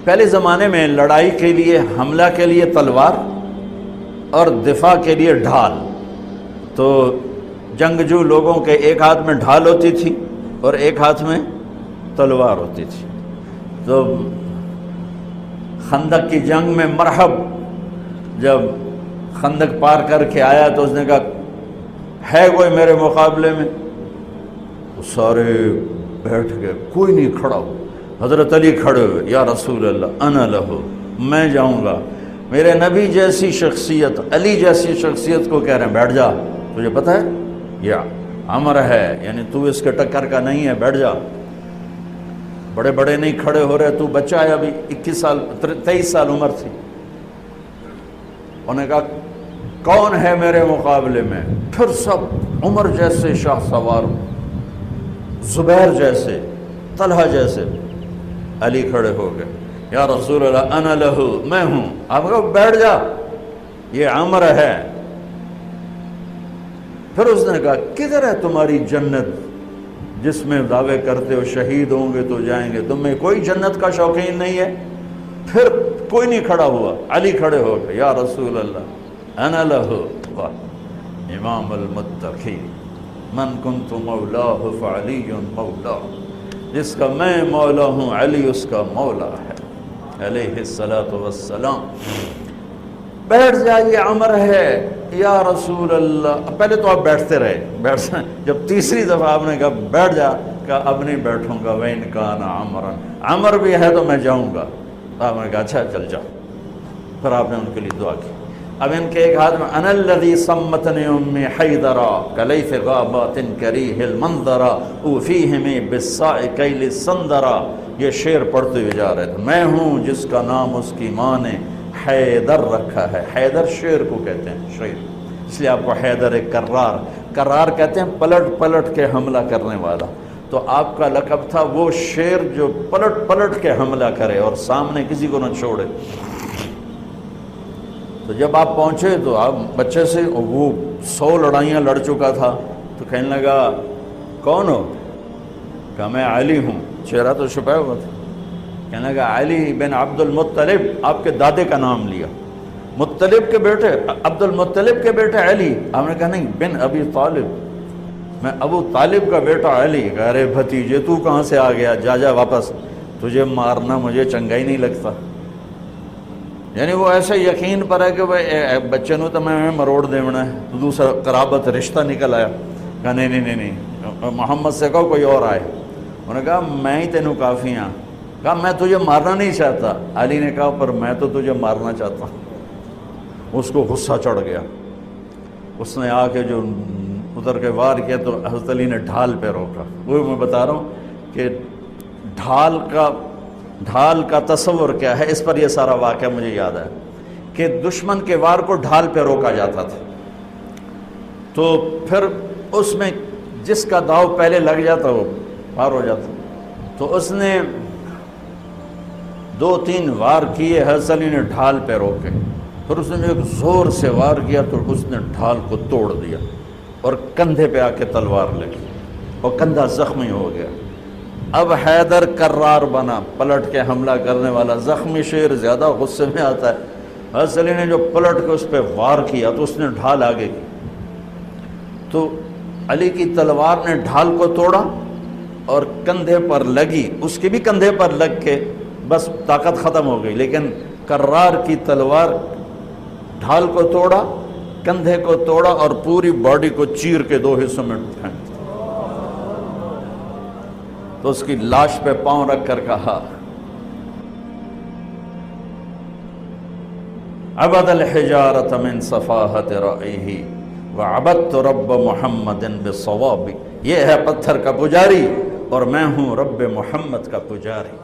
پہلے زمانے میں لڑائی کے لیے، حملہ کے لیے تلوار اور دفاع کے لیے ڈھال. تو جنگجو لوگوں کے ایک ہاتھ میں ڈھال ہوتی تھی اور ایک ہاتھ میں تلوار ہوتی تھی. تو خندق کی جنگ میں مرحب جب خندق پار کر کے آیا تو اس نے کہا ہے کوئی میرے مقابلے میں؟ سارے بیٹھ گئے، کوئی نہیں کھڑا ہو. حضرت علی کھڑے ہوئے، یا رسول اللہ انا لہو، میں جاؤں گا. میرے نبی جیسی شخصیت، علی جیسی شخصیت کو کہہ رہے ہیں بیٹھ جا، تجھے پتہ ہے یہ امر ہے، یعنی تو اس کے ٹکر کا نہیں ہے، بیٹھ جا. بڑے بڑے نہیں کھڑے ہو رہے، تو بچہ ہے ابھی 21 سال 23 سال عمر تھی. انہوں نے کہا کون ہے میرے مقابلے میں؟ پھر سب عمر جیسے شاہ سوار، زبیر جیسے، طلحہ جیسے. علی کھڑے ہو گئے، یا رسول اللہ انا لہو، میں ہوں. آپ کہو بیٹھ جا، یہ عمر ہے. پھر اس نے کہا کدھر ہے تمہاری جنت جس میں دعوے کرتے ہو شہید ہوں گے تو جائیں گے، تم میں کوئی جنت کا شوقین نہیں ہے؟ پھر کوئی نہیں کھڑا ہوا. علی کھڑے ہو گئے، یا رسول اللہ انا لہو. امام المتقین من کنت مولاہ فعلی مولا، جس کا میں مولا ہوں علی اس کا مولا ہے علیہ الصلاۃ والسلام. بیٹھ جائیے، عمر ہے یا رسول اللہ. پہلے تو آپ بیٹھتے رہے، جب تیسری دفعہ آپ نے کہا بیٹھ جا، کہا اب نہیں بیٹھوں گا. وَإِنْ كَانَ عَمْرًا، عمر بھی ہے تو میں جاؤں گا. آپ نے کہا اچھا چل جاؤ. پھر آپ نے ان کے لیے دعا کی. اب ان کے ایک ہاتھ میں انا الذی صمتنی امی حیدرا کلیث غابات کریہ المنظرا اوفیہمی بالصاع کیل السندرا. یہ شعر پڑھتے ہوئے جا رہے تھے. میں ہوں جس کا نام اس کی ماں نے حیدر رکھا ہے. حیدر شعر کو کہتے ہیں، شعر، اس لیے آپ کو حیدر کرار، کرار کہتے ہیں پلٹ پلٹ کے حملہ کرنے والا. تو آپ کا لقب تھا وہ شعر جو پلٹ پلٹ کے حملہ کرے اور سامنے کسی کو نہ چھوڑے. تو جب آپ پہنچے تو آپ بچے سے، وہ 100 لڑائیاں لڑ چکا تھا، تو کہنے لگا کون ہو؟ کہا میں علی ہوں. چہرہ تو چھپایا ہوا تھا. کہنے لگا علی بن عبد المطلب، آپ کے دادے کا نام لیا. مطلب کے بیٹے، عبد المطلب کے بیٹے علی. آپ نے کہا نہیں، بن ابی طالب، میں ابو طالب کا بیٹا علی. کہا ارے بھتیجے تو کہاں سے آ گیا، جا جا واپس، تجھے مارنا مجھے چنگا ہی نہیں لگتا. یعنی وہ ایسے یقین پر ہے کہ بچے نو تو میں مروڑ دیونا ہے. تو دوسرا قرابت رشتہ نکل آیا. کہا نہیں نہیں نہیں نہیں، محمد سے کہو کوئی اور آئے. انہوں نے کہا میں ہی تینوں کافی ہاں. کہا میں تجھے مارنا نہیں چاہتا. علی نے کہا پر میں تو تجھے مارنا چاہتا ہوں. اس کو غصہ چڑھ گیا. اس نے آ کے جو ادھر کے وار کیا تو حضرت علی نے ڈھال پہ روکا. وہ میں بتا رہا ہوں کہ ڈھال کا تصور کیا ہے. اس پر یہ سارا واقعہ مجھے یاد ہے کہ دشمن کے وار کو ڈھال پہ روکا جاتا تھا. تو پھر اس میں جس کا داؤ پہلے لگ جاتا وہ پار ہو جاتا. تو اس نے 2-3 وار کیے، حضرت علی نے ڈھال پہ روکے. پھر اس نے ایک زور سے وار کیا تو اس نے ڈھال کو توڑ دیا اور کندھے پہ آ کے تلوار لگی اور کندھا زخمی ہو گیا. اب حیدر کرار بنا، پلٹ کے حملہ کرنے والا. زخمی شیر زیادہ غصے میں آتا ہے. حضرت علی نے جو پلٹ کے اس پہ وار کیا تو اس نے ڈھال آگے کی. تو علی کی تلوار نے ڈھال کو توڑا اور کندھے پر لگی. اس کے بھی کندھے پر لگ کے بس طاقت ختم ہو گئی. لیکن کرار کی تلوار ڈھال کو توڑا، کندھے کو توڑا اور پوری باڈی کو چیر کے 2 حصوں میں پھینک. تو اس کی لاش پہ پاؤں رکھ کر کہا عبد الحجارۃ من صفاحت رأیہ وعبدت رب محمد بالصواب. یہ ہے پتھر کا پجاری اور میں ہوں رب محمد کا پجاری.